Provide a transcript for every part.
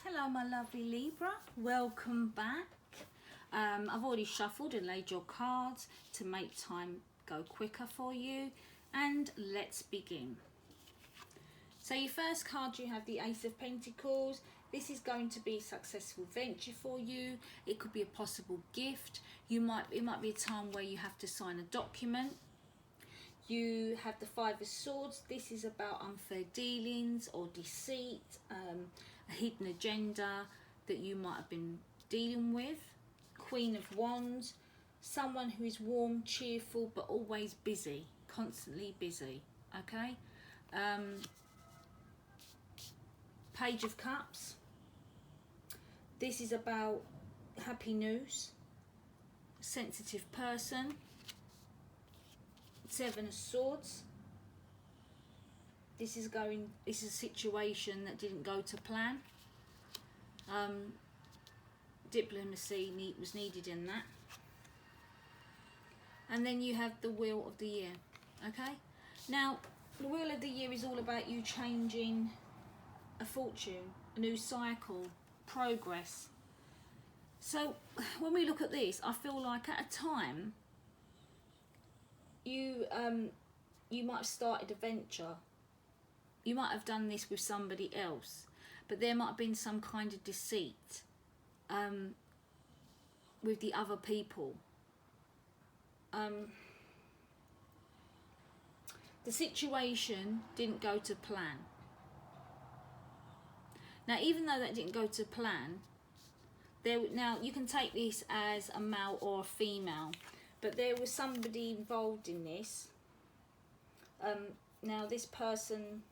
Hello my lovely Libra, welcome back. I've already shuffled and laid your cards to make time go quicker for you, and let's begin. So your first card, you have the Ace of Pentacles. This is going to be a successful venture for you. It could be a possible gift. It might be a time where you have to sign a document. You have the Five of Swords. This is about unfair dealings or deceit, a hidden agenda that you might have been dealing with. Queen of Wands, someone who is warm, cheerful, but always busy, constantly busy, okay? Page of Cups. This is about happy news, sensitive person. Seven of Swords. This is a situation that didn't go to plan. Diplomacy was needed in that. And then you have the Wheel of the Year. Okay? Now, the Wheel of the Year is all about you changing a fortune, a new cycle, progress. So, when we look at this, I feel like at a time, you might have started a venture. You might have done this with somebody else, but there might have been some kind of deceit with the other people. The situation didn't go to plan. Now, even though that didn't go to plan, now you can take this as a male or a female, but there was somebody involved in this. Now this person,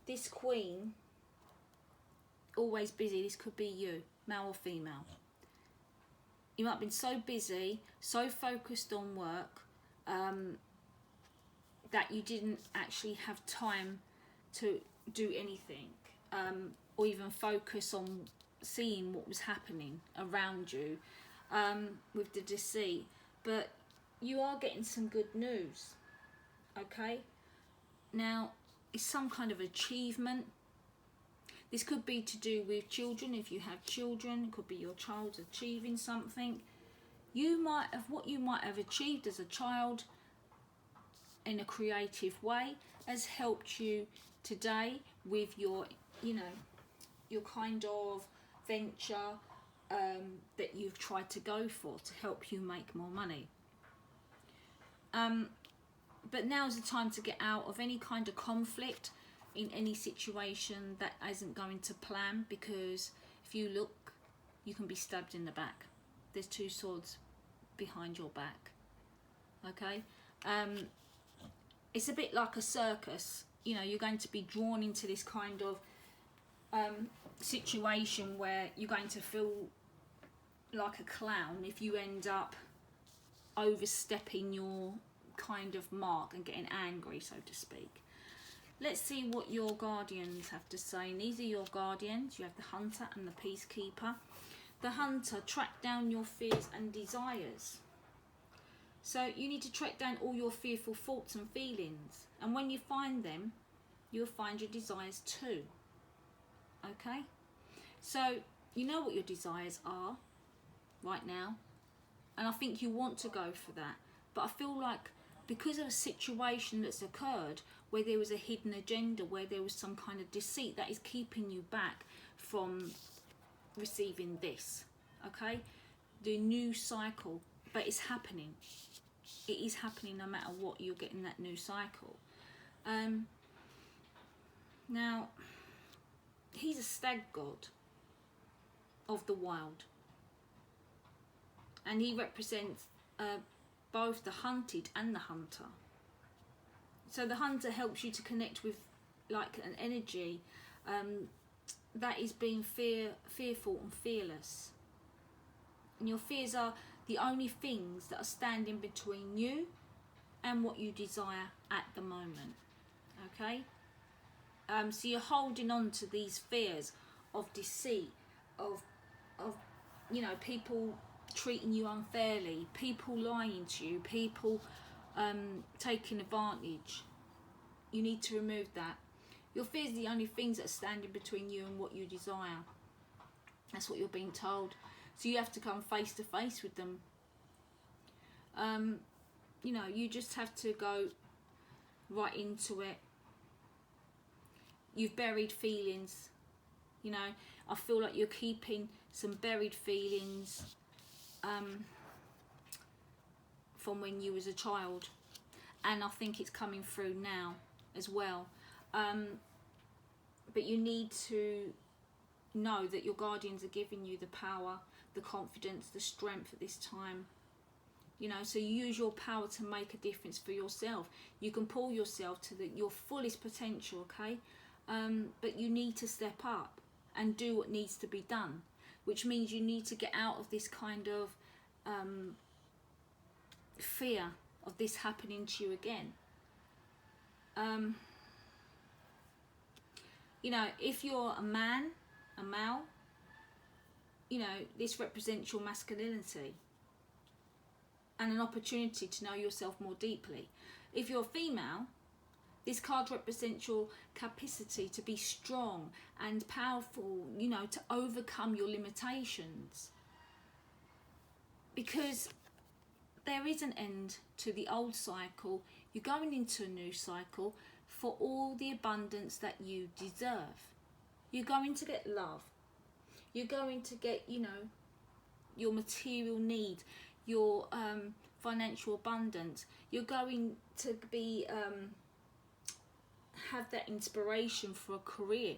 this queen, always busy. This could be you, male or female. You might have been so busy, so focused on work, that you didn't actually have time to do anything, or even focus on seeing what was happening around you with the deceit. But you are getting some good news, okay? Now, it's some kind of achievement. This could be to do with children. If you have children, it could be your child achieving something. What you might have achieved as a child in a creative way has helped you today with your, your kind of venture that you've tried to go for to help you make more money. But now's the time to get out of any kind of conflict in any situation that isn't going to plan, because if you look, you can be stabbed in the back. There's two swords behind your back, okay? It's a bit like a circus. You're going to be drawn into this kind of situation where you're going to feel like a clown if you end up overstepping your kind of mark and getting angry, so to speak. Let's see what your guardians have to say. And these are your guardians. You have the Hunter and the Peacekeeper. The Hunter, track down your fears and desires. So you need to track down all your fearful thoughts and feelings, and when you find them, you'll find your desires too. Okay, so you know what your desires are right now, and I think you want to go for that. But I feel like because of a situation that's occurred where there was a hidden agenda, where there was some kind of deceit, that is keeping you back from receiving this, okay? The new cycle, but it's happening. It is happening no matter what, you're getting that new cycle. Now, he's a stag god of the wild, and he represents both the hunted and the hunter. So the hunter helps you to connect with like an energy that is being fearful and fearless, and your fears are the only things that are standing between you and what you desire at the moment, okay? So you're holding on to these fears of deceit, of people treating you unfairly, people lying to you, people taking advantage. You need to remove that. Your fears are the only things that are standing between you and what you desire. That's what you're being told. So you have to come face to face with them. You know, you just have to go right into it. You've buried feelings. You know, I feel like you're keeping some buried feelings from when you was a child. And I think it's coming through now as well. But you need to know that your guardians are giving you the power, the confidence, the strength at this time. You know, so you use your power to make a difference for yourself. You can pull yourself to your fullest potential, okay? But you need to step up and do what needs to be done, which means you need to get out of this kind of fear of this happening to you again. You know, if you're a male, you know, this represents your masculinity and an opportunity to know yourself more deeply. If you're a female, this card represents your capacity to be strong and powerful, you know, to overcome your limitations. Because there is an end to the old cycle. You're going into a new cycle for all the abundance that you deserve. You're going to get love. You're going to get, you know, your material needs, your financial abundance. You're going to be have that inspiration for a career.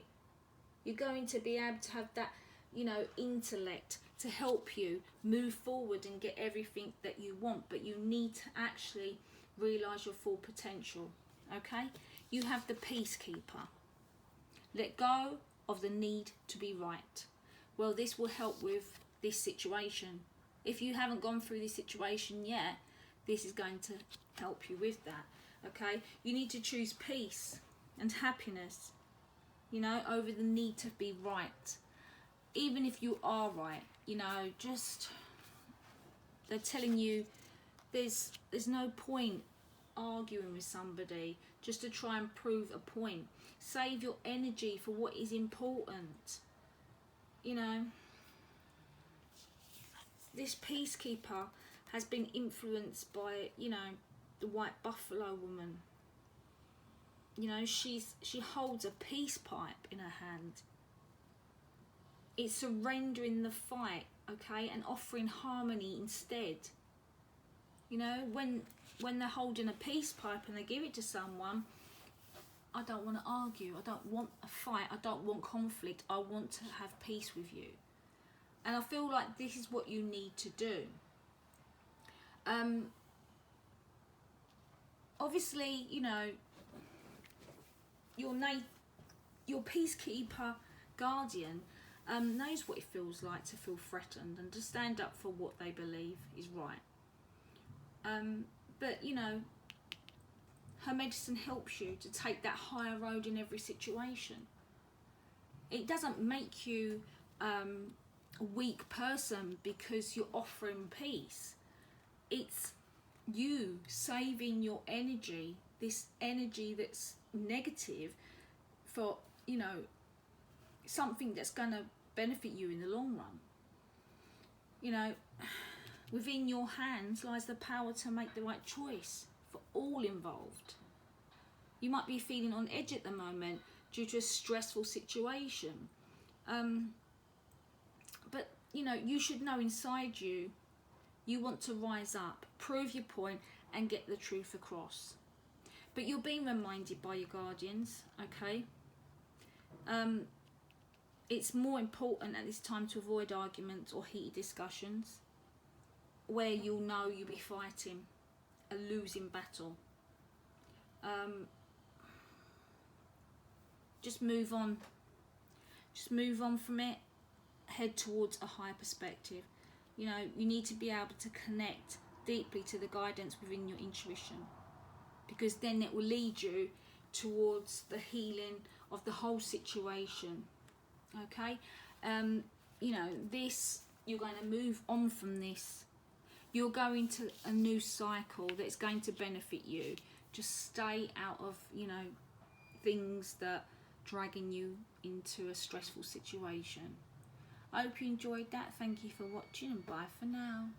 You're going to be able to have that, you know, intellect to help you move forward and get everything that you want. But you need to actually realize your full potential. Okay? You have the peacekeeper. Let go of the need to be right. Well, this will help with this situation. If you haven't gone through this situation yet, this is going to help you with that. Okay? You need to choose peace and happiness, you know, over the need to be right. Even if you are right, you know, just, they're telling you there's no point arguing with somebody just to try and prove a point. Save your energy for what is important. You know, this peacekeeper has been influenced by, you know, the white buffalo woman. You know, she holds a peace pipe in her hand. It's surrendering the fight, okay, and offering harmony instead. You know, when they're holding a peace pipe and they give it to someone, I don't want to argue. I don't want a fight. I don't want conflict. I want to have peace with you. And I feel like this is what you need to do. Obviously, you know, your peacekeeper guardian knows what it feels like to feel threatened and to stand up for what they believe is right. But, you know, her medicine helps you to take that higher road in every situation. It doesn't make you a weak person because you're offering peace. It's you saving your energy, this energy that's negative, for, you know, something that's going to benefit you in the long run. You know, within your hands lies the power to make the right choice for all involved. You might be feeling on edge at the moment due to a stressful situation. But, you know, you should know inside you, you want to rise up, prove your point, and get the truth across. But you're being reminded by your guardians, okay? It's more important at this time to avoid arguments or heated discussions where you'll know you'll be fighting a losing battle. Just move on. Just move on from it. Head towards a higher perspective. You know, you need to be able to connect deeply to the guidance within your intuition, because then it will lead you towards the healing of the whole situation. Okay? You know, this, you're going to move on from this. You're going to a new cycle that's going to benefit you. Just stay out of, you know, things that dragging you into a stressful situation. I hope you enjoyed that. Thank you for watching, and bye for now.